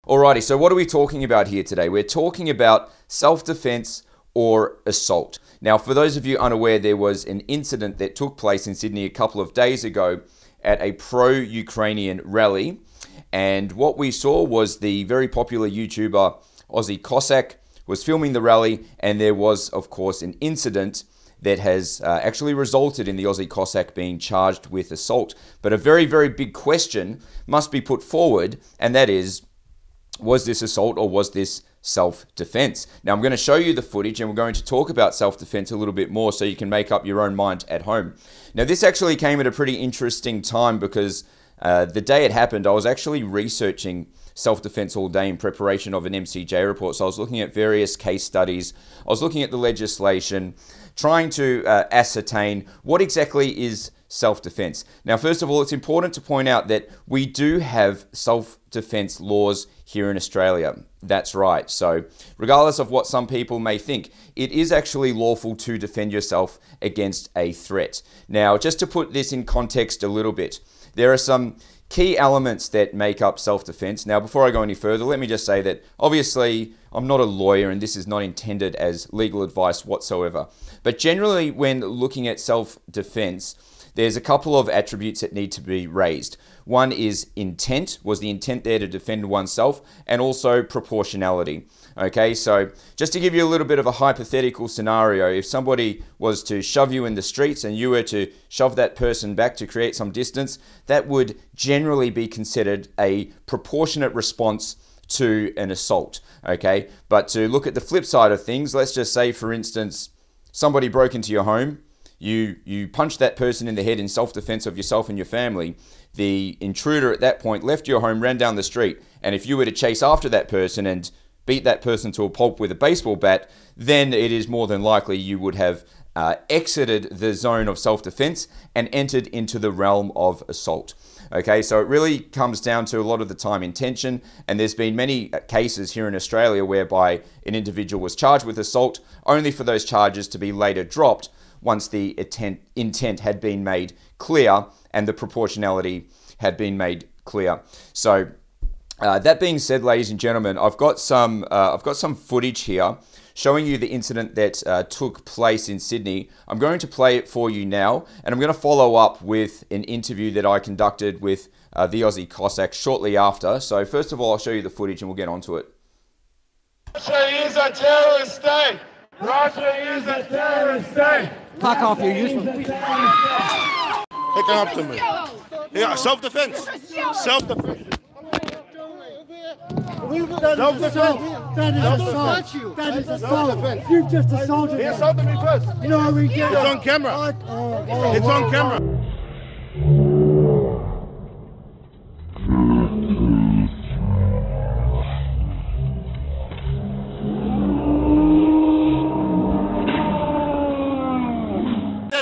Alrighty, so what are we talking about here today? We're talking about self-defense or assault. Now, for those of you unaware, there was an incident that took place in Sydney a couple of days ago at a pro-Ukrainian rally. And what we saw was the very popular YouTuber Aussie Cossack was filming the rally, and there was, of course, an incident that has actually resulted in the Aussie Cossack being charged with assault. But a very, very big question must be put forward, and that is, was this assault or was this self-defense? Now, I'm going to show you the footage, and we're going to talk about self-defense a little bit more so you can make up your own mind at home. Now, this actually came at a pretty interesting time because the day it happened, I was actually researching self-defense all day in preparation of an MCJ report. So I was looking at various case studies. I was looking at the legislation, trying to ascertain what exactly is self-defense. Now, first of all, it's important to point out that we do have self-defense laws here in Australia. That's right. So regardless of what some people may think, it is actually lawful to defend yourself against a threat. Now, just to put this in context a little bit, there are some key elements that make up self-defense. Now, before I go any further, let me just say that obviously I'm not a lawyer and this is not intended as legal advice whatsoever. But generally, when looking at self-defense, there's a couple of attributes that need to be raised. One is intent. Was the intent there to defend oneself? And also proportionality. Okay, so just to give you a little bit of a hypothetical scenario, if somebody was to shove you in the streets and you were to shove that person back to create some distance, that would generally be considered a proportionate response to an assault. Okay, but to look at the flip side of things, let's just say, for instance, somebody broke into your home. You punched that person in the head in self-defense of yourself and your family. The intruder at that point left your home, ran down the street, and if you were to chase after that person and beat that person to a pulp with a baseball bat, then it is more than likely you would have exited the zone of self-defense and entered into the realm of assault. Okay, so it really comes down to a lot of the time intention, and there's been many cases here in Australia whereby an individual was charged with assault only for those charges to be later dropped once the intent had been made clear and the proportionality had been made clear. So that being said, ladies and gentlemen, I've got some footage here showing you the incident that took place in Sydney. I'm going to play it for you now, and I'm going to follow up with an interview that I conducted with the Aussie Cossack shortly after. So first of all, I'll show you the footage and we'll get onto it. Russia is a terrorist state! Russia is a terrorist state! Fuck off, you useless. Hey, come up to me. Yeah, self-defense. Self-defense. Self-defense. That is assault. That is assault. You just assaulted He assaulted me first. No, we get It's on camera. It's on camera.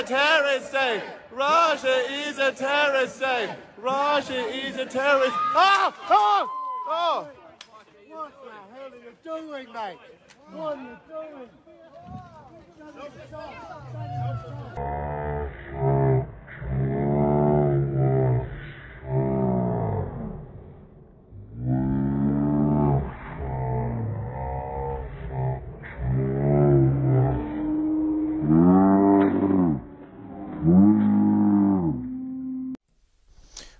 Terrorist state. Russia is a terrorist state. Russia is a terrorist. Oh! Oh! Oh! What the hell are you doing, mate? What are you doing?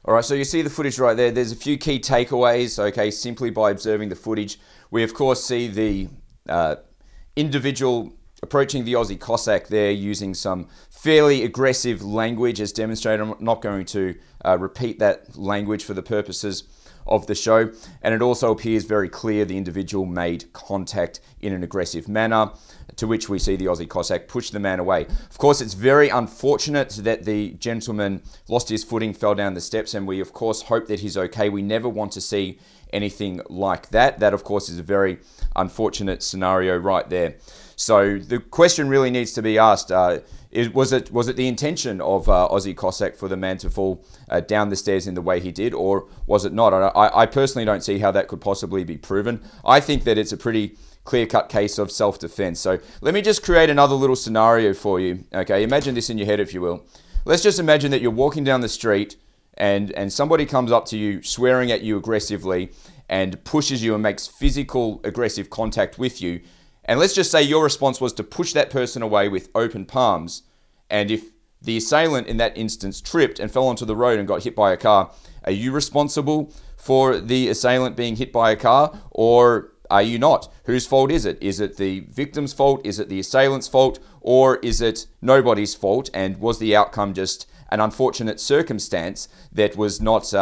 Alright, so you see the footage right there. There's a few key takeaways, okay, simply by observing the footage. We, of course, see the individual approaching the Aussie Cossack there using some fairly aggressive language as demonstrated. I'm not going to repeat that language for the purposes of the show. And it also appears very clear the individual made contact in an aggressive manner, to which we see the Aussie Cossack push the man away. Of course, it's very unfortunate that the gentleman lost his footing, fell down the steps, and we of course hope that he's okay. We never want to see anything like that. That of course is a very unfortunate scenario right there. So the question really needs to be asked, was it the intention of Aussie Cossack for the man to fall down the stairs in the way he did, or was it not? I personally don't see how that could possibly be proven. I think that it's a pretty clear-cut case of self-defense. So let me just create another little scenario for you. Okay, imagine this in your head, if you will. Let's just imagine that you're walking down the street and somebody comes up to you swearing at you aggressively, and pushes you and makes physical aggressive contact with you, and let's just say your response was to push that person away with open palms, and if the assailant in that instance tripped and fell onto the road and got hit by a car, are you responsible for the assailant being hit by a car, or are you not? Whose fault is it? Is it the victim's fault? Is it the assailant's fault? Or is it nobody's fault? And was the outcome just an unfortunate circumstance that was not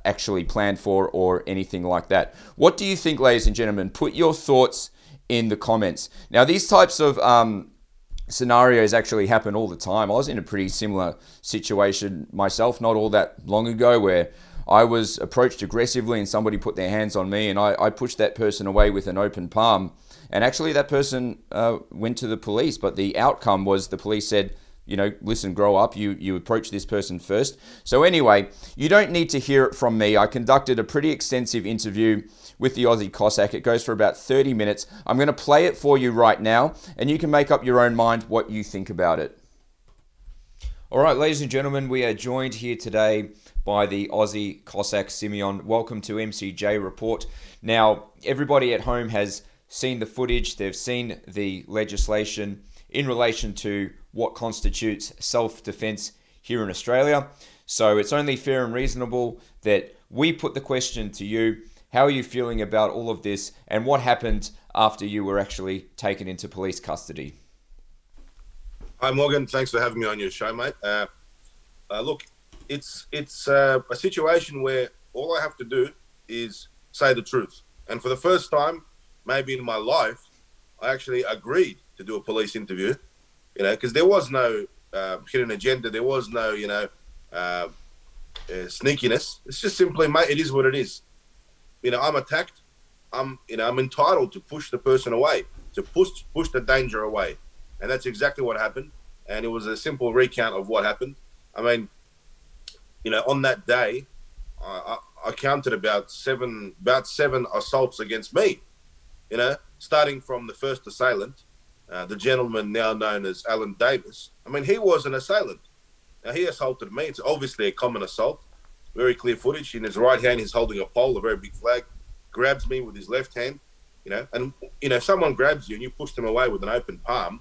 actually planned for or anything like that? What do you think, ladies and gentlemen? Put your thoughts in the comments. Now, these types of scenarios actually happen all the time. I was in a pretty similar situation myself not all that long ago, where I was approached aggressively and somebody put their hands on me, and I pushed that person away with an open palm. And actually that person went to the police, but the outcome was the police said, listen, grow up, you approach this person first. So anyway, you don't need to hear it from me. I conducted a pretty extensive interview with the Aussie Cossack. It goes for about 30 minutes. I'm going to play it for you right now, and you can make up your own mind what you think about it. All right, ladies and gentlemen, we are joined here today by the Aussie Cossack Simeon. Welcome to MCJ Report. Now, everybody at home has seen the footage. They've seen the legislation in relation to what constitutes self-defense here in Australia. So it's only fair and reasonable that we put the question to you. How are you feeling about all of this, and what happened after you were actually taken into police custody? Hi, Morgan. Thanks for having me on your show, mate. Look, it's a situation where all I have to do is say the truth. And for the first time, maybe in my life, I actually agreed to do a police interview, because there was no hidden agenda. There was no, sneakiness. It's just simply, mate, it is what it is. I'm attacked. I'm entitled to push the person away, to push the danger away. And that's exactly what happened. And it was a simple recount of what happened. I mean, on that day, I counted about seven assaults against me, starting from the first assailant, the gentleman now known as Alan Davis. I mean, he was an assailant. Now, he assaulted me. It's obviously a common assault. Very clear footage. In his right hand, he's holding a pole, a very big flag, grabs me with his left hand, and, if someone grabs you and you push them away with an open palm,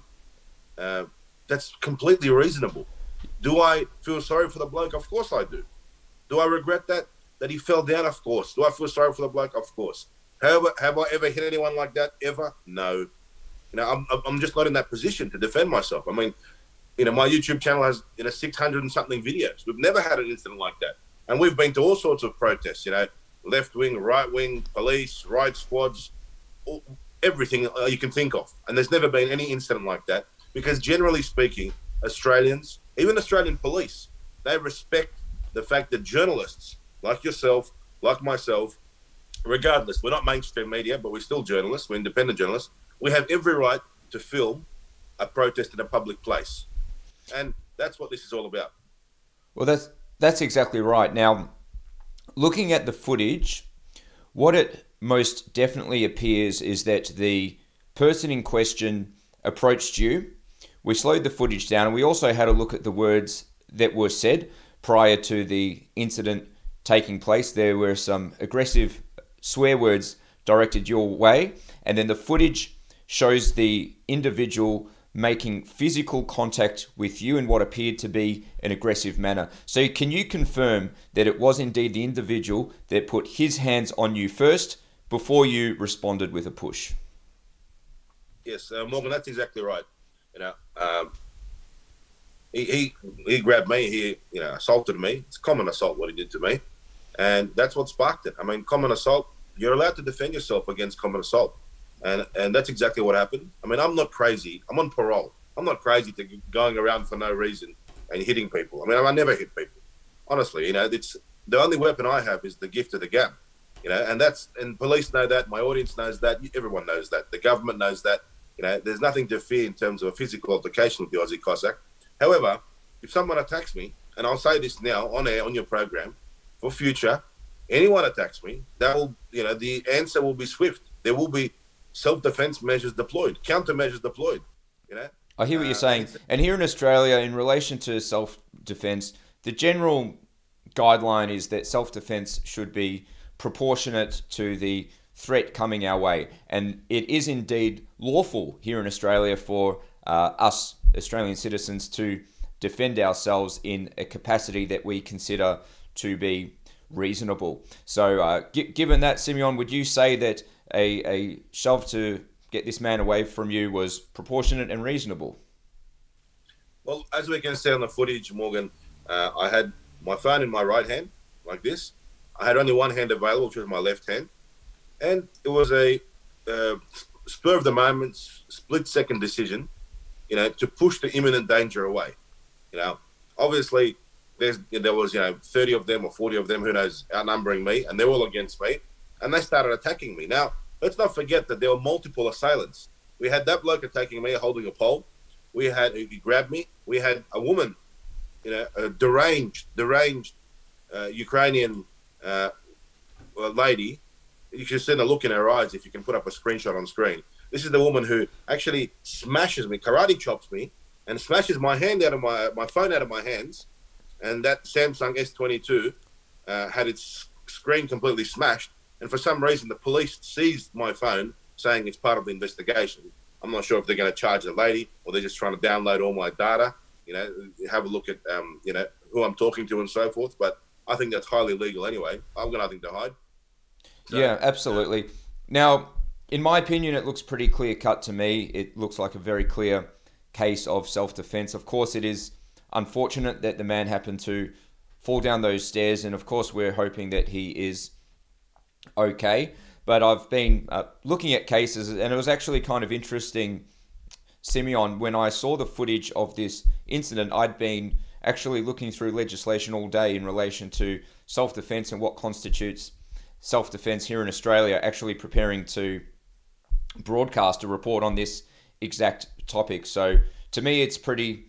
that's completely reasonable. Do I feel sorry for the bloke? Of course I do. Do I regret that he fell down? Of course. Do I feel sorry for the bloke? Of course. However, have I ever hit anyone like that? Ever? No. I'm just not in that position to defend myself. I mean, my YouTube channel has 600 and something videos. We've never had an incident like that. And we've been to all sorts of protests, left wing, right wing, police, riot squads, everything you can think of. And there's never been any incident like that, because generally speaking, Australians, even Australian police, they respect the fact that journalists like yourself, like myself, regardless, we're not mainstream media, but we're still journalists, we're independent journalists, we have every right to film a protest in a public place. And that's what this is all about. Well, that's exactly right. Now, looking at the footage, what it most definitely appears is that the person in question approached you. We slowed the footage down, and we also had a look at the words that were said prior to the incident taking place. There were some aggressive swear words directed your way, and then the footage shows the individual making physical contact with you in what appeared to be an aggressive manner. So can you confirm that it was indeed the individual that put his hands on you first before you responded with a push? Yes, Morgan, that's exactly right. He grabbed me, he assaulted me. It's common assault what he did to me, and that's what sparked it. I mean, common assault, you're allowed to defend yourself against common assault. And that's exactly what happened. I mean, I'm not crazy. I'm on parole. I'm not crazy to going around for no reason and hitting people. I mean, I never hit people. Honestly, it's the only weapon I have is the gift of the gab. And police know that. My audience knows that. Everyone knows that. The government knows that. There's nothing to fear in terms of a physical altercation with the Aussie Cossack. However, if someone attacks me, and I'll say this now on air on your program, for future, anyone attacks me, that will, the answer will be swift. There will be self-defense measures deployed, countermeasures deployed. I hear what you're saying. And here in Australia, in relation to self-defense, the general guideline is that self-defense should be proportionate to the threat coming our way. And it is indeed lawful here in Australia for us Australian citizens to defend ourselves in a capacity that we consider to be reasonable. So given that, Simeon, would you say that a shove to get this man away from you was proportionate and reasonable? Well, as we can see on the footage, Morgan, I had my phone in my right hand, like this. I had only one hand available, which was my left hand. And it was a spur of the moment, split-second decision, to push the imminent danger away. Obviously, there was 30 of them or 40 of them, who knows, outnumbering me, and they're all against me, and they started attacking me. Now, let's not forget that there were multiple assailants. We had that bloke attacking me, holding a pole. He grabbed me. We had a woman, a deranged Ukrainian lady. You should see the look in her eyes if you can put up a screenshot on screen. This is the woman who actually smashes me, karate chops me, and smashes my hand out of my phone out of my hands. And that Samsung S22 had its screen completely smashed. And for some reason, the police seized my phone, saying it's part of the investigation. I'm not sure if they're going to charge the lady or they're just trying to download all my data. Have a look at who I'm talking to and so forth. But I think that's highly illegal anyway. I've got nothing to hide. So, yeah, absolutely. Now, in my opinion, it looks pretty clear cut to me. It looks like a very clear case of self-defense. Of course, it is unfortunate that the man happened to fall down those stairs, and of course, we're hoping that he is okay. But I've been looking at cases, and it was actually kind of interesting, Simeon, when I saw the footage of this incident. I'd been actually looking through legislation all day in relation to self-defense and what constitutes self-defense here in Australia, actually preparing to broadcast a report on this exact topic. So to me, it's pretty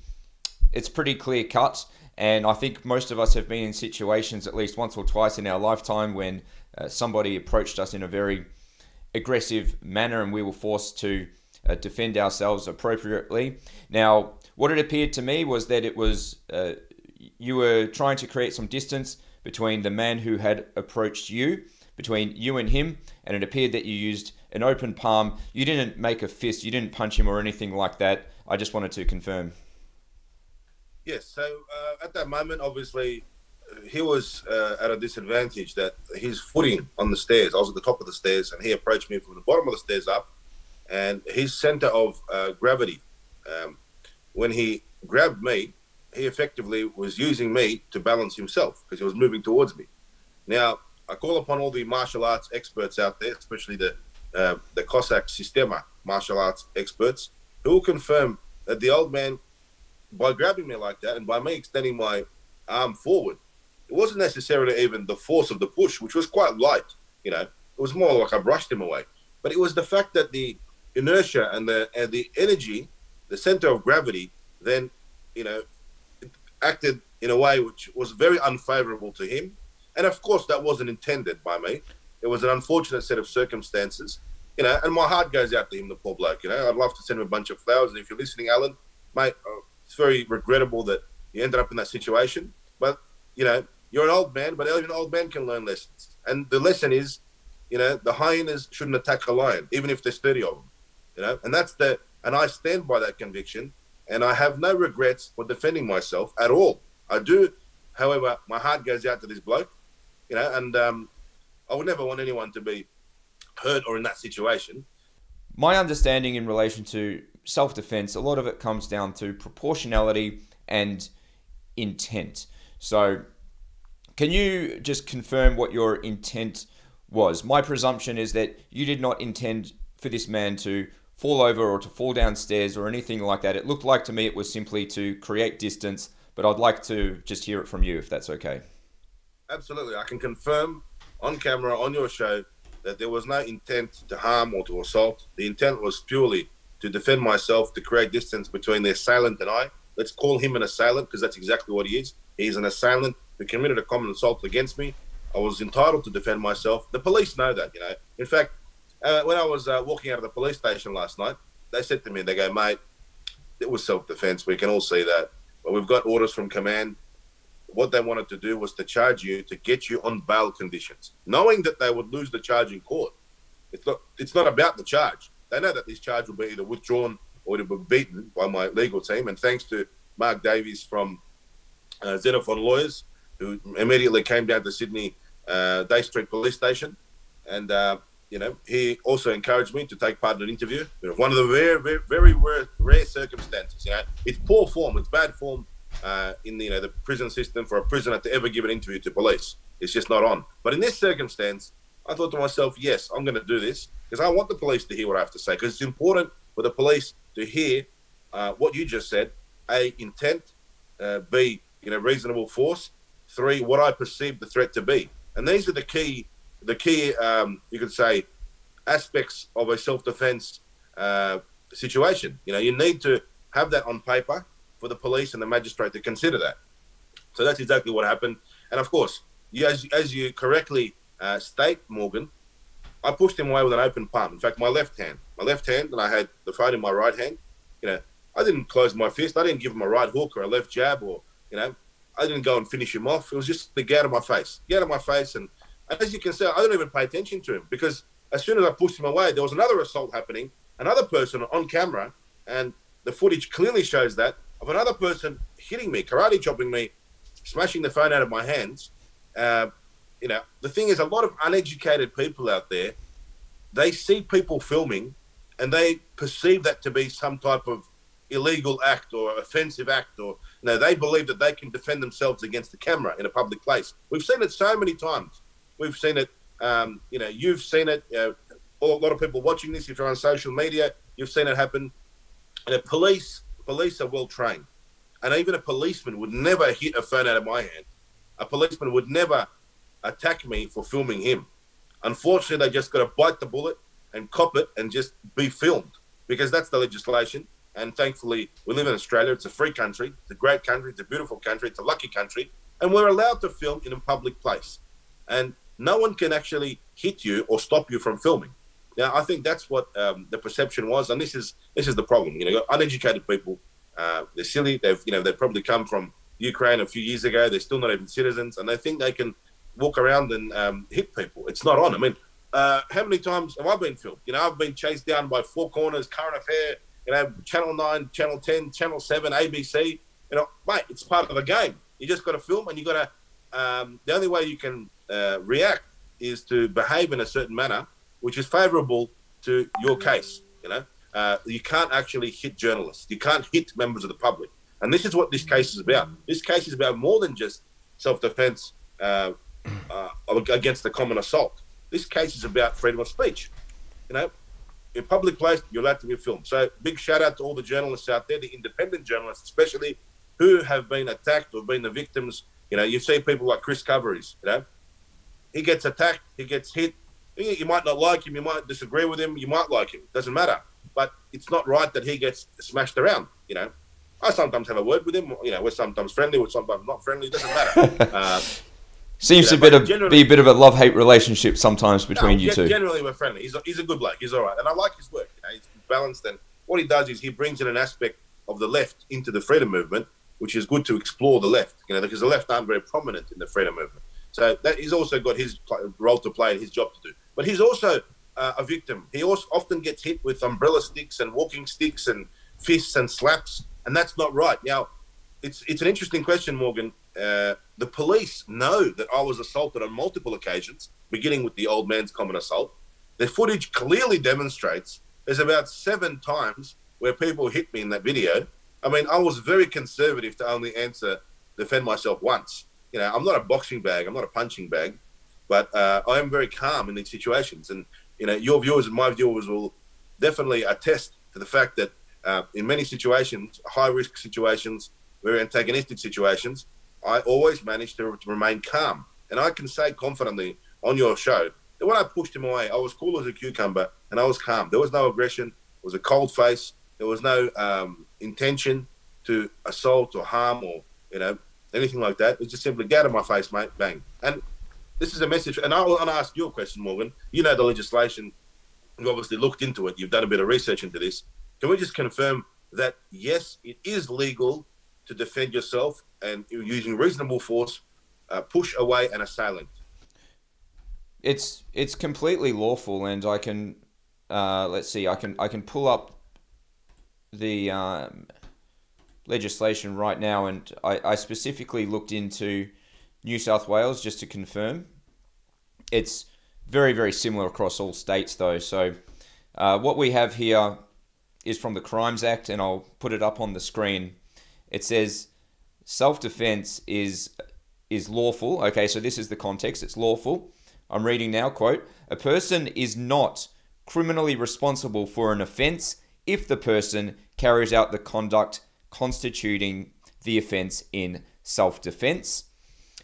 clear cut, and I think most of us have been in situations at least once or twice in our lifetime when somebody approached us in a very aggressive manner and we were forced to defend ourselves appropriately. Now, what it appeared to me was that it was you were trying to create some distance between the man who had approached you, between you and him, and it appeared that you used an open palm. You didn't make a fist, you didn't punch him or anything like that. I just wanted to confirm. Yes, so at that moment, obviously, he was at a disadvantage, that his footing on the stairs, I was at the top of the stairs, and he approached me from the bottom of the stairs up, and his center of gravity, when he grabbed me, he effectively was using me to balance himself because he was moving towards me. Now, I call upon all the martial arts experts out there, especially the Cossack Sistema martial arts experts, who will confirm that the old man, by grabbing me like that and by me extending my arm forward, it wasn't necessarily even the force of the push, which was quite light. It was more like I brushed him away. But it was the fact that the inertia and the energy, the center of gravity, then it acted in a way which was very unfavorable to him. And of course, that wasn't intended by me. It was an unfortunate set of circumstances, and my heart goes out to him, the poor bloke. I'd love to send him a bunch of flowers. And if you're listening, Alan, mate, it's very regrettable that you ended up in that situation. But, you're an old man, but even an old man can learn lessons. And the lesson is, the hyenas shouldn't attack a lion, even if there's 30 of them, and I stand by that conviction, and I have no regrets for defending myself at all. I do, however, my heart goes out to this bloke, and I would never want anyone to be hurt or in that situation. My understanding in relation to self-defense, a lot of it comes down to proportionality and intent. So can you just confirm what your intent was? My presumption is that you did not intend for this man to fall over or to fall downstairs or anything like that. It looked like to me it was simply to create distance, but I'd like to just hear it from you if that's okay. Absolutely. I can confirm on camera, on your show, that there was no intent to harm or to assault. The intent was purely to defend myself, to create distance between the assailant and I. Let's call him an assailant because that's exactly what he is. He's an assailant who committed a common assault against me. I was entitled to defend myself. The police know that, In fact, when I was walking out of the police station last night, they said to me, they go, mate, it was self-defense. We can all see that. But we've got orders from command what they wanted to do was to charge you to get you on bail conditions, knowing that they would lose the charge in court. It's not about the charge. They know that this charge will be either withdrawn or it will be beaten by my legal team. And thanks to Mark Davies from Xenophon Lawyers, who immediately came down to Sydney Day Street Police Station, and he also encouraged me to take part in an interview. One of the very, very, very rare circumstances. It's poor form, it's bad form in the prison system for a prisoner to ever give an interview to police. It's just not on. But in this circumstance, I thought to myself, yes, I'm going to do this because I want the police to hear what I have to say, because it's important for the police to hear what you just said: A, intent; B, reasonable force; 3, what I perceive the threat to be. And these are the key, you could say, aspects of a self-defense situation. You need to have that on paper for the police and the magistrate to consider that. So that's exactly what happened. And of course, as you correctly state, Morgan, I pushed him away with an open palm. In fact, my left hand, and I had the phone in my right hand. I didn't close my fist. I didn't give him a right hook or a left jab, or I didn't go and finish him off. It was just to get out of my face. And as you can see, I don't even pay attention to him, because as soon as I pushed him away, there was another assault happening, another person on camera, and the footage clearly shows that, of another person hitting me, karate chopping me, smashing the phone out of my hands. The thing is, a lot of uneducated people out there, they see people filming and they perceive that to be some type of illegal act or offensive act, or they believe that they can defend themselves against the camera in a public place. We've seen it so many times. We've seen it, you've seen it, a lot of people watching this, if you're on social media, you've seen it happen. And police are well trained. And even a policeman would never hit a phone out of my hand. A policeman would never attack me for filming him. Unfortunately, they just got to bite the bullet and cop it and just be filmed, because that's the legislation. And thankfully, we live in Australia. It's a free country. It's a great country. It's a beautiful country. It's a lucky country. And we're allowed to film in a public place. And no one can actually hit you or stop you from filming. Now, I think that's what the perception was. And this is the problem. You got uneducated people. They're silly. They've probably come from Ukraine a few years ago. They're still not even citizens. And they think they can walk around and hit people. It's not on. I mean, how many times have I been filmed? I've been chased down by Four Corners, Current Affair, Channel 9, Channel 10, Channel 7, ABC. Mate, it's part of the game. You just got to film, and you got to. The only way you can react is to behave in a certain manner, which is favourable to your case. You can't actually hit journalists. You can't hit members of the public, and this is what this case is about. This case is about more than just self-defense against the common assault. This case is about freedom of speech. In public place, you're allowed to be filmed. So big shout out to all the journalists out there, the independent journalists especially, who have been attacked or been the victims. You see people like Chris Coveries, he gets attacked, he gets hit. You might not like him, you might disagree with him, you might like him, doesn't matter. But it's not right that he gets smashed around. I sometimes have a word with him. We're sometimes friendly, we're sometimes not friendly, it doesn't matter. Seems to be a bit of a love-hate relationship sometimes between you two. Generally, we're friendly. He's a good bloke. He's all right. And I like his work. He's balanced. And what he does is he brings in an aspect of the left into the freedom movement, which is good to explore the left, because the left aren't very prominent in the freedom movement. So that he's also got his role to play and his job to do. But he's also a victim. He also often gets hit with umbrella sticks and walking sticks and fists and slaps, and that's not right. Now, it's an interesting question, Morgan. The police know that I was assaulted on multiple occasions, beginning with the old man's common assault. The footage clearly demonstrates there's about 7 times where people hit me in that video. I mean, I was very conservative to only defend myself once. I'm not a boxing bag, I'm not a punching bag, but I am very calm in these situations. And, your viewers and my viewers will definitely attest to the fact that in many situations, high-risk situations, very antagonistic situations, I always managed to remain calm. And I can say confidently on your show that when I pushed him away, I was cool as a cucumber and I was calm. There was no aggression. It was a cold face. There was no intention to assault or harm or, anything like that. It was just simply, get out of my face, mate, bang. And this is a message. And I want to ask you a question, Morgan. You know the legislation. You've obviously looked into it. You've done a bit of research into this. Can we just confirm that, yes, it is legal to defend yourself and using reasonable force, push away an assailant. It's completely lawful, and I can let's see, I can pull up the legislation right now, and I specifically looked into New South Wales just to confirm. It's very, very similar across all states though. So what we have here is from the Crimes Act, and I'll put it up on the screen. It says self-defense is lawful. Okay, so this is the context. It's lawful. I'm reading now, quote, "A person is not criminally responsible for an offence if the person carries out the conduct constituting the offence in self-defense,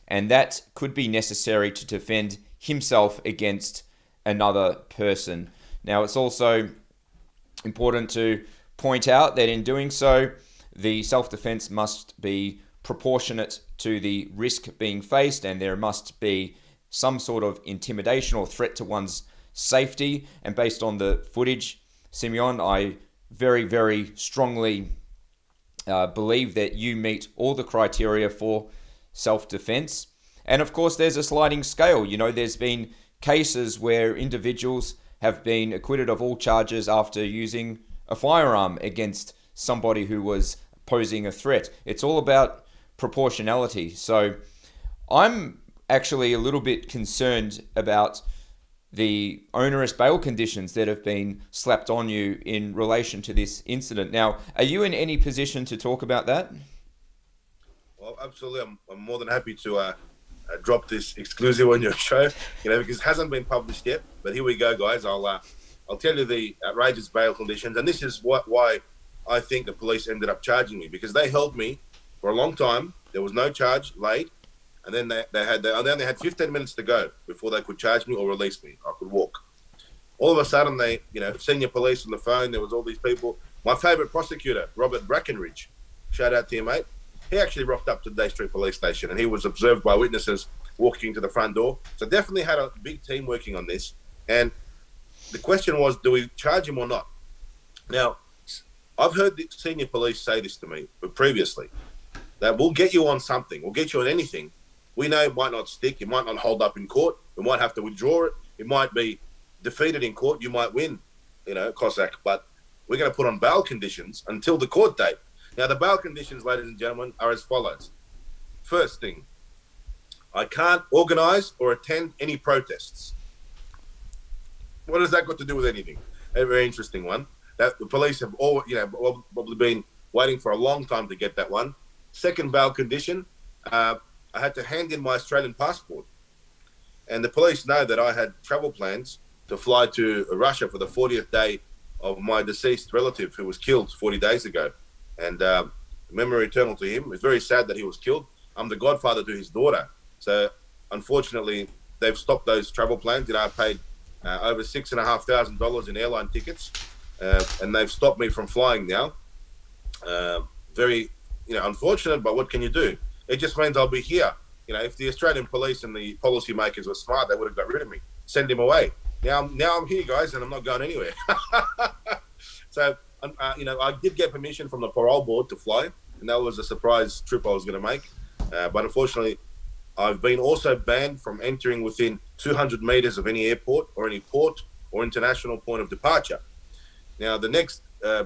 and that could be necessary to defend himself against another person." Now, it's also important to point out that in doing so, the self-defense must be proportionate to the risk being faced, and there must be some sort of intimidation or threat to one's safety. And based on the footage, Simeon, I very, very strongly believe that you meet all the criteria for self-defense. And of course, there's a sliding scale. You know, there's been cases where individuals have been acquitted of all charges after using a firearm against somebody who was posing a threat. It's all about proportionality. So I'm actually a little bit concerned about the onerous bail conditions that have been slapped on you in relation to this incident. Now, are you in any position to talk about that? Well, absolutely. I'm more than happy to drop this exclusive on your show, because it hasn't been published yet. But here we go, guys. I'll tell you the outrageous bail conditions, and this is why I think the police ended up charging me, because they held me for a long time. There was no charge laid, and then they had 15 minutes to go before they could charge me or release me. I could walk. All of a sudden, they, senior police on the phone. There was all these people. My favourite prosecutor, Robert Brackenridge, shout out to you, mate. He actually rocked up to the Day Street Police Station, and he was observed by witnesses walking to the front door. So definitely had a big team working on this. And the question was, do we charge him or not? Now, I've heard the senior police say this to me previously, that we'll get you on something. We'll get you on anything. We know it might not stick. It might not hold up in court. We might have to withdraw it. It might be defeated in court. You might win, Cossack. But we're going to put on bail conditions until the court date. Now, the bail conditions, ladies and gentlemen, are as follows. First thing, I can't organise or attend any protests. What has that got to do with anything? A very interesting one. That the police have probably been waiting for a long time to get that one. Second bail condition, I had to hand in my Australian passport. And the police know that I had travel plans to fly to Russia for the 40th day of my deceased relative who was killed 40 days ago. And memory eternal to him. It's very sad that he was killed. I'm the godfather to his daughter. So unfortunately, they've stopped those travel plans. I paid over $6,500 in airline tickets, and they've stopped me from flying now. Very, unfortunate, but what can you do? It just means I'll be here. If the Australian police and the policymakers were smart, they would have got rid of me, send him away. Now I'm here, guys, and I'm not going anywhere. So, I did get permission from the parole board to fly, and that was a surprise trip I was going to make. But unfortunately, I've been also banned from entering within 200 meters of any airport or any port or international point of departure. Now, the next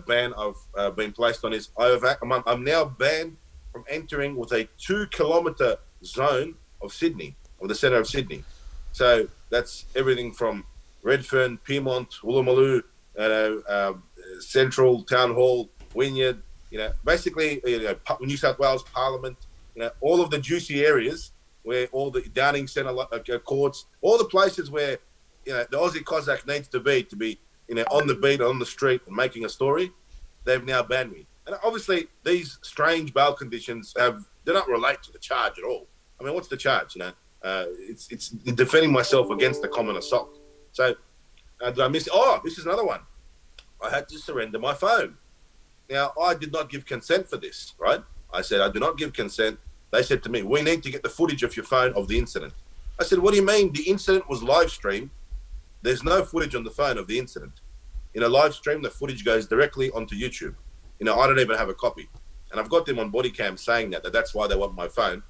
ban I've been placed on is I'm now banned from entering with a 2-kilometre zone of Sydney, or the centre of Sydney. So that's everything from Redfern, Pyrmont, Woolloomooloo, Central, Town Hall, Wynyard, basically New South Wales Parliament, all of the juicy areas where all the Downing Centre courts, all the places where, the Aussie Cossack needs to be on the beat, on the street and making a story, they've now banned me. And obviously these strange bail conditions do not relate to the charge at all. I mean, what's the charge? It's defending myself against the common assault. So did I miss? Oh, this is another one. I had to surrender my phone. Now, I did not give consent for this, right? I said, I do not give consent. They said to me, we need to get the footage of your phone of the incident. I said, what do you mean? The incident was live streamed. There's no footage on the phone of the incident. In a live stream, the footage goes directly onto YouTube. I don't even have a copy. And I've got them on body cam saying that's why they want my phone.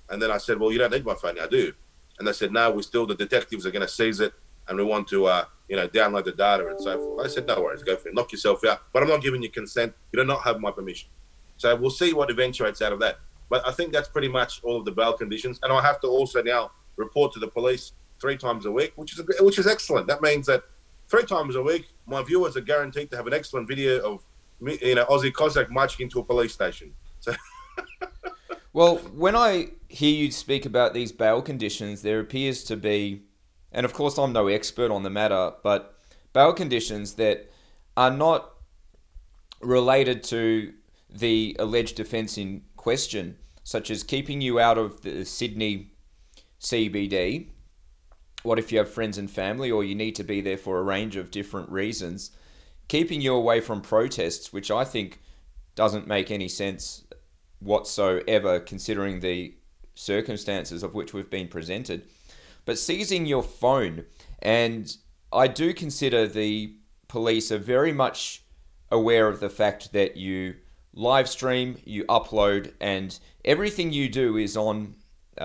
And then I said, well, you don't need my phone now, do you? And they said, no, the detectives are going to seize it, and we want to, download the data and so forth. I said, no worries, go for it, knock yourself out. But I'm not giving you consent. You do not have my permission. So we'll see what eventuates out of that. But I think that's pretty much all of the bail conditions. And I have to also now report to the police 3 times a week, which is excellent. That means that 3 times a week, my viewers are guaranteed to have an excellent video of me, Aussie Cossack marching into a police station. So. Well, when I hear you speak about these bail conditions, there appears to be, and of course I'm no expert on the matter, but bail conditions that are not related to the alleged offence in question, such as keeping you out of the Sydney CBD. What if you have friends and family, or you need to be there for a range of different reasons? Keeping you away from protests, which I think doesn't make any sense whatsoever considering the circumstances of which we've been presented. But seizing your phone, and I do consider the police are very much aware of the fact that you live stream, you upload, and everything you do is on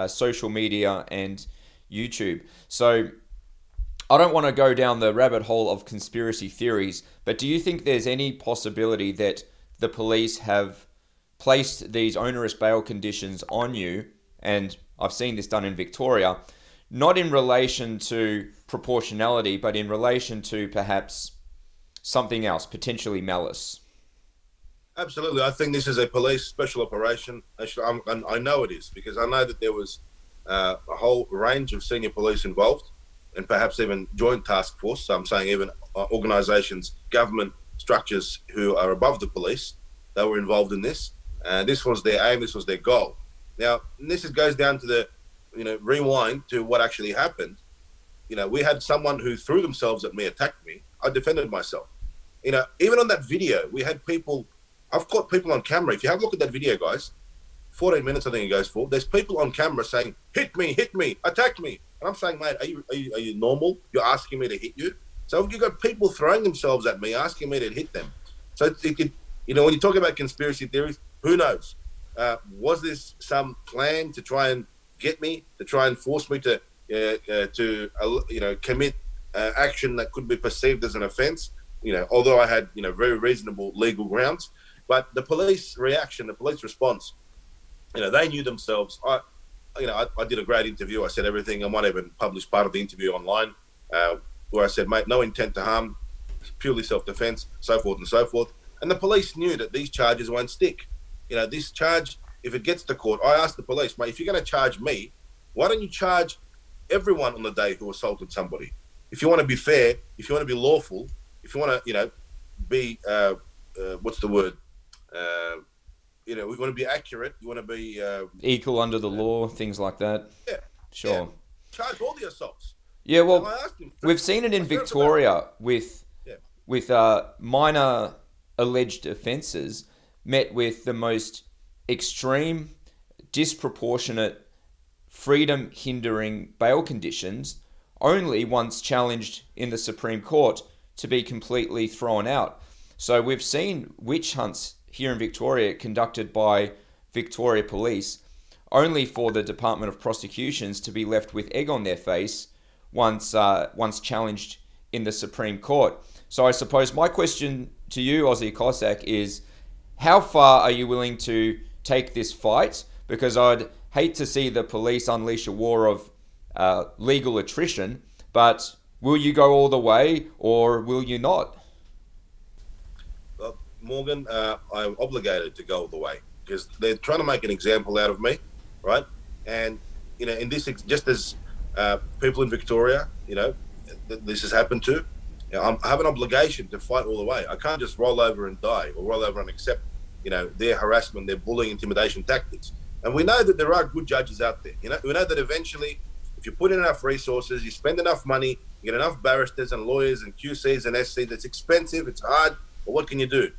social media and YouTube. So I don't want to go down the rabbit hole of conspiracy theories, but do you think there's any possibility that the police have placed these onerous bail conditions on you, and I've seen this done in Victoria, not in relation to proportionality, but in relation to perhaps something else, potentially malice? Absolutely. I think this is a police special operation. Actually, I know it is, because I know that there was a whole range of senior police involved, and perhaps even joint task force. So I'm saying even organisations, government structures who are above the police, they were involved in this. This was their aim, this was their goal. Now, this goes down to the, rewind to what actually happened. We had someone who threw themselves at me, attacked me. I defended myself. Even on that video, we had people, I've caught people on camera. If you have a look at that video, guys, 14 minutes I think it goes for, there's people on camera saying, hit me, attack me. And I'm saying, mate, are you normal? You're asking me to hit you? So you've got people throwing themselves at me, asking me to hit them. So it could, when you talk about conspiracy theories, who knows? Was this some plan to try and get me, to try and force me to commit action that could be perceived as an offence? Although I had very reasonable legal grounds, but the police reaction, the police response, they knew themselves. I did a great interview. I said everything. I might even publish part of the interview online, where I said, mate, no intent to harm, purely self-defence, so forth and so forth. And the police knew that these charges won't stick. This charge, if it gets to court, I asked the police, mate, if you're going to charge me, why don't you charge everyone on the day who assaulted somebody? If you want to be fair, if you want to be lawful, if you want to, be, what's the word? We want to be accurate. You want to be... equal under the law, things like that. Yeah. Sure. Yeah. Charge all the assaults. Yeah, well, we've seen it in Victoria with minor alleged offences met with the most extreme, disproportionate, freedom-hindering bail conditions, only once challenged in the Supreme Court to be completely thrown out. So we've seen witch hunts here in Victoria conducted by Victoria Police, only for the Department of Prosecutions to be left with egg on their face once challenged in the Supreme Court. So I suppose my question to you, Aussie Cossack, is how far are you willing to take this fight? Because I'd hate to see the police unleash a war of legal attrition, but will you go all the way or will you not? Well, Morgan, I'm obligated to go all the way because they're trying to make an example out of me, right? And, in this, just as people in Victoria, this has happened to, I have an obligation to fight all the way. I can't just roll over and die or roll over and accept, their harassment, their bullying, intimidation tactics. And we know that there are good judges out there. We know that eventually, if you put in enough resources, you spend enough money, you get enough barristers and lawyers and QCs and SCs. It's expensive, it's hard, but what can you do?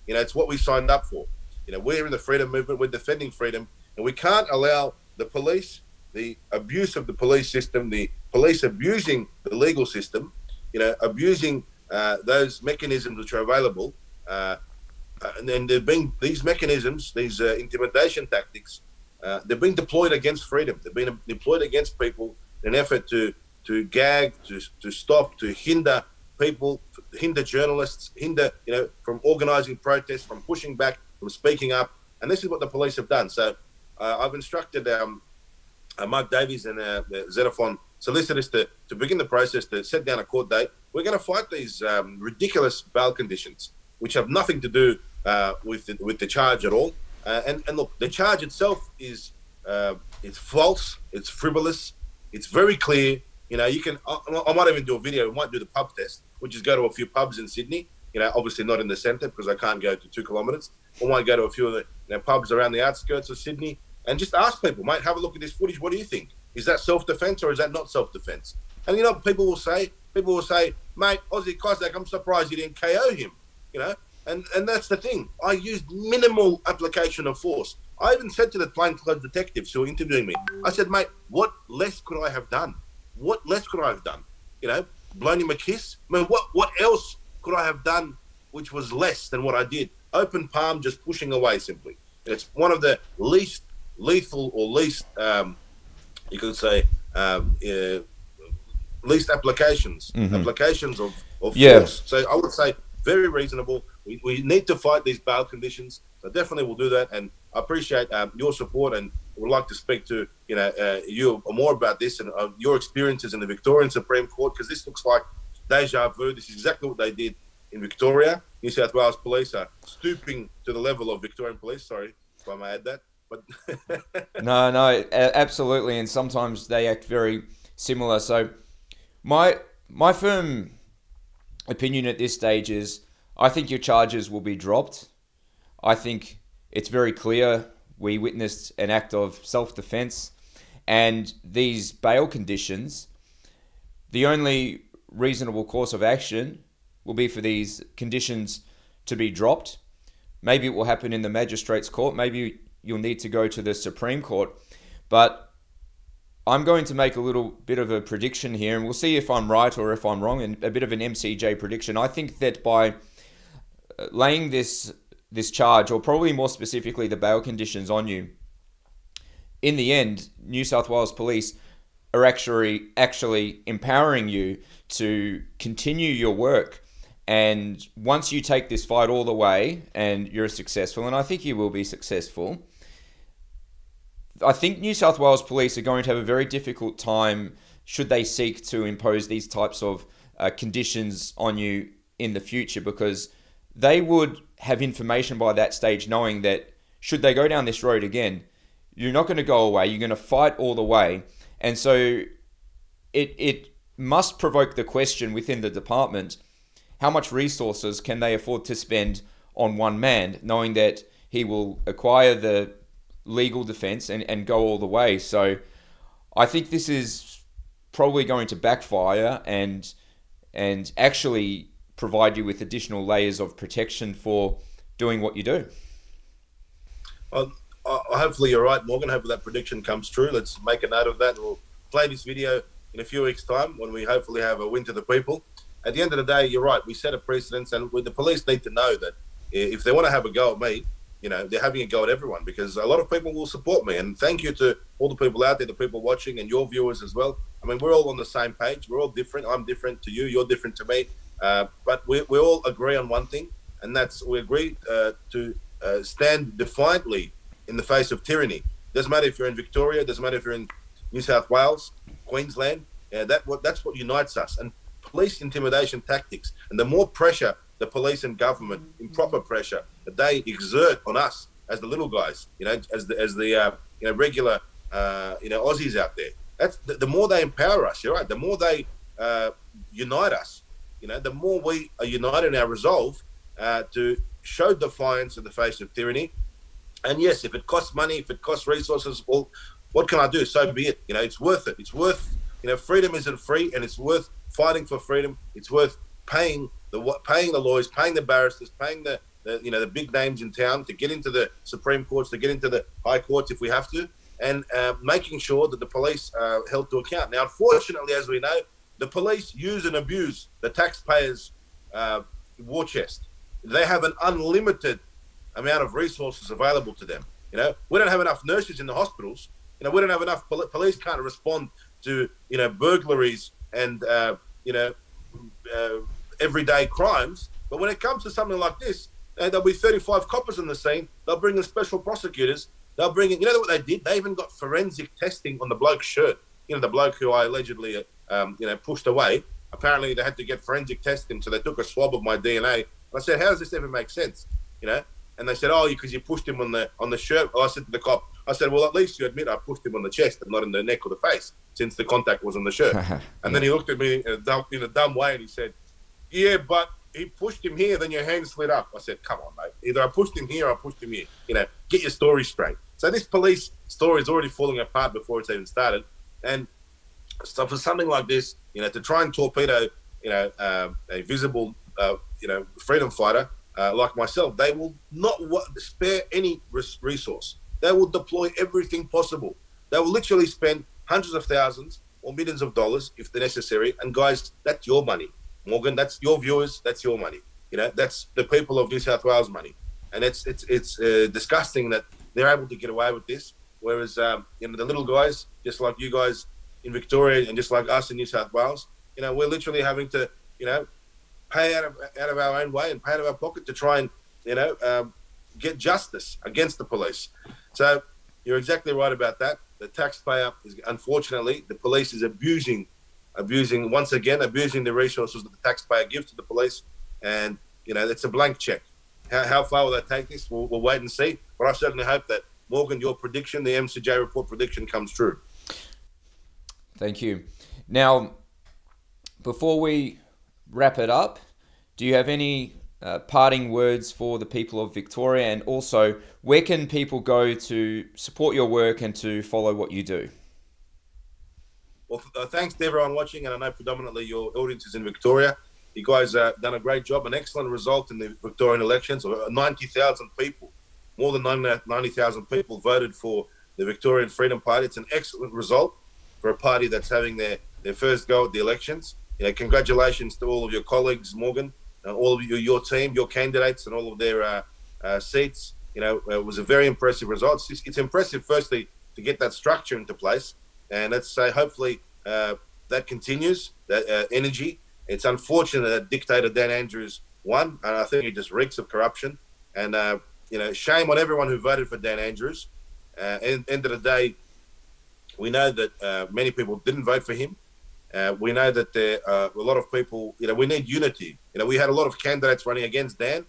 It's what we signed up for. We're in the freedom movement, we're defending freedom, and we can't allow the police, the abuse of the police system, the police abusing the legal system, abusing those mechanisms which are available and then there being these mechanisms, these intimidation tactics, they're being deployed against freedom. They're being deployed against people in an effort to gag, to stop, to hinder people, hinder journalists, hinder, from organising protests, from pushing back, from speaking up. And this is what the police have done. So I've instructed Mark Davies and Xenophon solicitors to begin the process to set down a court date. We're going to fight these ridiculous bail conditions, which have nothing to do with the charge at all. And look, the charge itself is it's false, it's frivolous, it's very clear. You can. I might even do a video. We might do the pub test, which is go to a few pubs in Sydney. Obviously not in the centre because I can't go to 2 kilometres. I might go to a few of the pubs around the outskirts of Sydney and just ask people, mate, have a look at this footage. What do you think? Is that self-defence or is that not self-defence? And people will say, mate, Aussie Cossack, I'm surprised you didn't KO him. And that's the thing. I used minimal application of force. I even said to the plainclothes detectives who were interviewing me, I said, mate, what less could I have done? What less could I have done? Blown him a kiss? I mean, what else could I have done which was less than what I did? Open palm, just pushing away simply. It's one of the least lethal or least, you could say, least applications of force. So I would say very reasonable. We need to fight these bail conditions. So definitely we'll do that. And I appreciate your support and would like to speak to you more about this and your experiences in the Victorian Supreme Court, because this looks like deja vu. This is exactly what they did in Victoria. New South Wales Police are stooping to the level of Victorian Police. Sorry if I may add that. But No, absolutely. And sometimes they act very similar. So my firm opinion at this stage is I think your charges will be dropped. I think it's very clear we witnessed an act of self-defense, and these bail conditions, the only reasonable course of action will be for these conditions to be dropped. Maybe it will happen in the magistrates' court. Maybe you'll need to go to the Supreme Court. But I'm going to make a little bit of a prediction here, and we'll see if I'm right or if I'm wrong, and a bit of an MCJ prediction. I think that by laying this charge, or probably more specifically the bail conditions on you, in the end, New South Wales Police are actually empowering you to continue your work. And once you take this fight all the way and you're successful, and I think you will be successful, I think New South Wales Police are going to have a very difficult time should they seek to impose these types of conditions on you in the future, because they would have information by that stage knowing that should they go down this road again, you're not going to go away, you're going to fight all the way. And so it must provoke the question within the department, how much resources can they afford to spend on one man, knowing that he will acquire the legal defense and go all the way. So I think this is probably going to backfire and actually provide you with additional layers of protection for doing what you do. Hopefully you're right, Morgan. Hopefully that prediction comes true. Let's make a note of that. We'll play this video in a few weeks' time when we hopefully have a win to the people. At the end of the day, you're right. We set a precedence, and the police need to know that if they want to have a go at me, they're having a go at everyone, because a lot of people will support me. And thank you to all the people out there, the people watching, and your viewers as well. I mean, we're all on the same page. We're all different. I'm different to you. You're different to me. But we all agree on one thing, and that's we agree to stand defiantly in the face of tyranny. Doesn't matter if you're in Victoria. Doesn't matter if you're in New South Wales, Queensland. That's what unites us. And police intimidation tactics, and the more pressure the police and government, improper pressure that they exert on us as the little guys, as the regular Aussies out there. That's the more they empower us. You're right. The more they unite us, the more we are united in our resolve to show defiance in the face of tyranny. And yes, if it costs money, if it costs resources, well, what can I do? So be it. It's worth it. It's worth. Freedom isn't free, and it's worth fighting for freedom. It's worth paying the lawyers, paying the barristers, paying the big names in town to get into the Supreme Courts, to get into the High Courts if we have to, and making sure that the police are held to account. Now, unfortunately, as we know, the police use and abuse the taxpayers' war chest. They have an unlimited amount of resources available to them. You know, we don't have enough nurses in the hospitals. You know, we don't have enough police can't respond to, you know, burglaries and, you know, everyday crimes. But when it comes to something like this, there'll be 35 coppers on the scene. They'll bring in special prosecutors. They'll bring in, you know what they did? They even got forensic testing on the bloke's shirt. You know, the bloke who I allegedly, you know, pushed away. Apparently they had to get forensic testing. So they took a swab of my DNA. And I said, how does this ever make sense? You know? And they said, oh, because you pushed him on the shirt. Well, I said to the cop, I said, well, at least you admit I pushed him on the chest and not in the neck or the face, since the contact was on the shirt. And then he looked at me in a dumb way and he said, yeah, but he pushed him here, then your hand slid up. I said, come on, mate. Either I pushed him here or I pushed him here. You know, get your story straight. So this police story is already falling apart before it's even started. And so for something like this, you know, to try and torpedo, you know, a visible, you know, freedom fighter, like myself, they will not spare any resource. They will deploy everything possible. They will literally spend hundreds of thousands or millions of dollars if they're necessary. And guys, that's your money. Morgan, that's your viewers, that's your money. You know, that's the people of New South Wales money. And it's disgusting that they're able to get away with this. Whereas, you know, the little guys, just like you guys in Victoria and just like us in New South Wales, you know, we're literally having to, you know, pay out of our own way and pay out of our pocket to try and, you know, get justice against the police. So you're exactly right about that. The taxpayer is, unfortunately, the police is abusing the resources that the taxpayer gives to the police. And, you know, it's a blank check. How far will they take this? We'll wait and see. But I certainly hope that, Morgan, your prediction, the MCJ report prediction, comes true. Thank you. Now, before we wrap it up, do you have any parting words for the people of Victoria? And also, where can people go to support your work and to follow what you do? Well, thanks to everyone watching, and I know predominantly your audience is in Victoria. You guys have done a great job, an excellent result in the Victorian elections. 90,000 people, more than 90,000 people voted for the Victorian Freedom Party. It's an excellent result for a party that's having their first go at the elections. You know, congratulations to all of your colleagues, Morgan, all of your team, your candidates, and all of their seats. You know, it was a very impressive result. It's impressive, firstly, to get that structure into place. And let's say, hopefully, that continues, that energy. It's unfortunate that dictator Dan Andrews won, and I think he just reeks of corruption. And, you know, shame on everyone who voted for Dan Andrews. End of the day, we know that many people didn't vote for him. We know that there are a lot of people, you know, we need unity. You know, we had a lot of candidates running against Dan,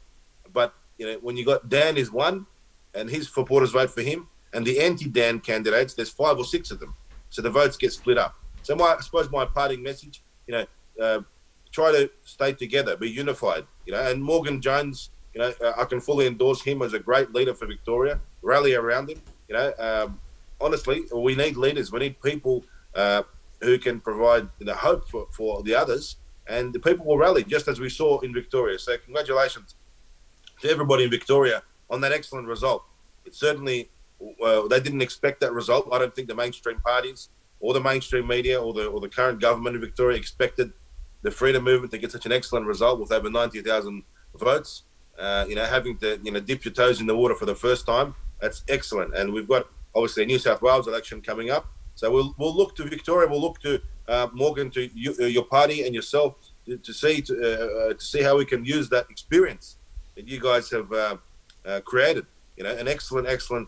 but, you know, when you got Dan is one and his supporters vote for him, and the anti-Dan candidates, there's 5 or 6 of them. So the votes get split up. So I suppose my parting message, you know, try to stay together, be unified, you know. And Morgan Jones, you know, I can fully endorse him as a great leader for Victoria. Rally around him, you know. Honestly, we need leaders. We need people who can provide the hope for the others, and the people will rally, just as we saw in Victoria. So congratulations to everybody in Victoria on that excellent result. It certainly, they didn't expect that result. I don't think the mainstream parties or the mainstream media or the current government in Victoria expected the freedom movement to get such an excellent result with over 90,000 votes. You know, having to, you know, dip your toes in the water for the first time, that's excellent. And we've got obviously a New South Wales election coming up. So we'll look to Victoria. We'll look to Morgan, to your party and yourself to see how we can use that experience that you guys have created. You know, an excellent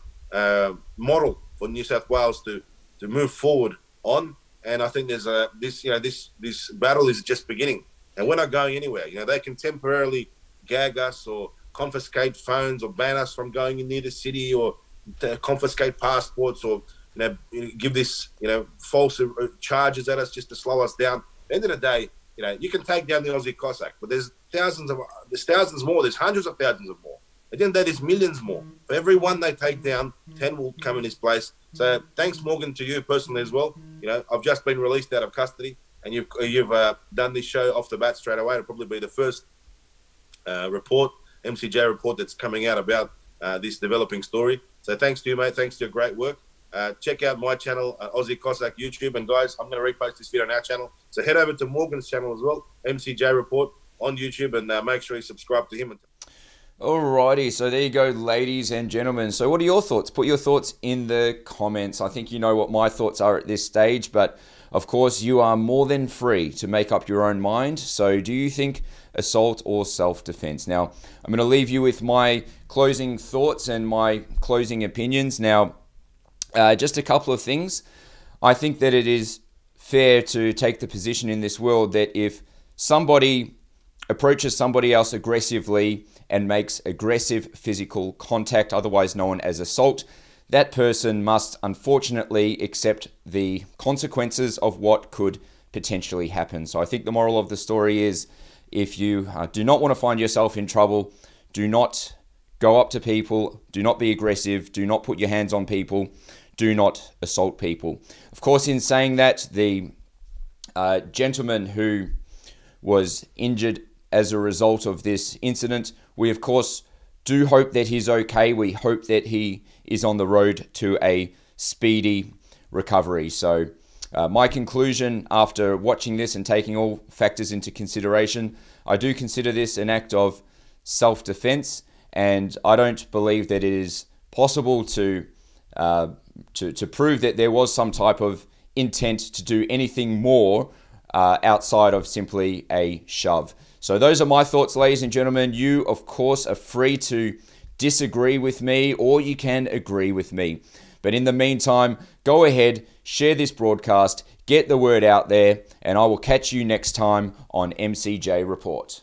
model for New South Wales to move forward on. And I think there's this battle is just beginning, and we're not going anywhere. You know, they can temporarily gag us or confiscate phones or ban us from going in near the city, or confiscate passports, or, you know, give this, you know, false charges at us just to slow us down. At the end of the day, you know, you can take down the Aussie Cossack, but there's thousands more. There's hundreds of thousands of more. At the end of the day, there's millions more. For every one they take down, 10 will come in his place. So thanks, Morgan, to you personally as well. You know, I've just been released out of custody, and you've done this show off the bat straight away. It'll probably be the first MCJ report that's coming out about this developing story. So thanks to you, mate. Thanks to your great work. Check out my channel, Aussie Cossack YouTube. And guys, I'm going to repost this video on our channel. So head over to Morgan's channel as well, MCJ Report on YouTube, and make sure you subscribe to him. Alrighty, so there you go, ladies and gentlemen. So what are your thoughts? Put your thoughts in the comments. I think you know what my thoughts are at this stage, but of course you are more than free to make up your own mind. So do you think assault or self-defense? Now, I'm going to leave you with my closing thoughts and my closing opinions. Now, just a couple of things. I think that it is fair to take the position in this world that if somebody approaches somebody else aggressively and makes aggressive physical contact, otherwise known as assault, that person must unfortunately accept the consequences of what could potentially happen. So I think the moral of the story is, if you do not want to find yourself in trouble, do not go up to people, do not be aggressive, do not put your hands on people, do not assault people. Of course, in saying that, the gentleman who was injured as a result of this incident, we of course do hope that he's okay. We hope that he is on the road to a speedy recovery. So my conclusion after watching this and taking all factors into consideration, I do consider this an act of self-defense, and I don't believe that it is possible to prove that there was some type of intent to do anything more outside of simply a shove. So those are my thoughts, ladies and gentlemen. You, of course, are free to disagree with me, or you can agree with me. But in the meantime, go ahead, share this broadcast, get the word out there, and I will catch you next time on MCJ Report.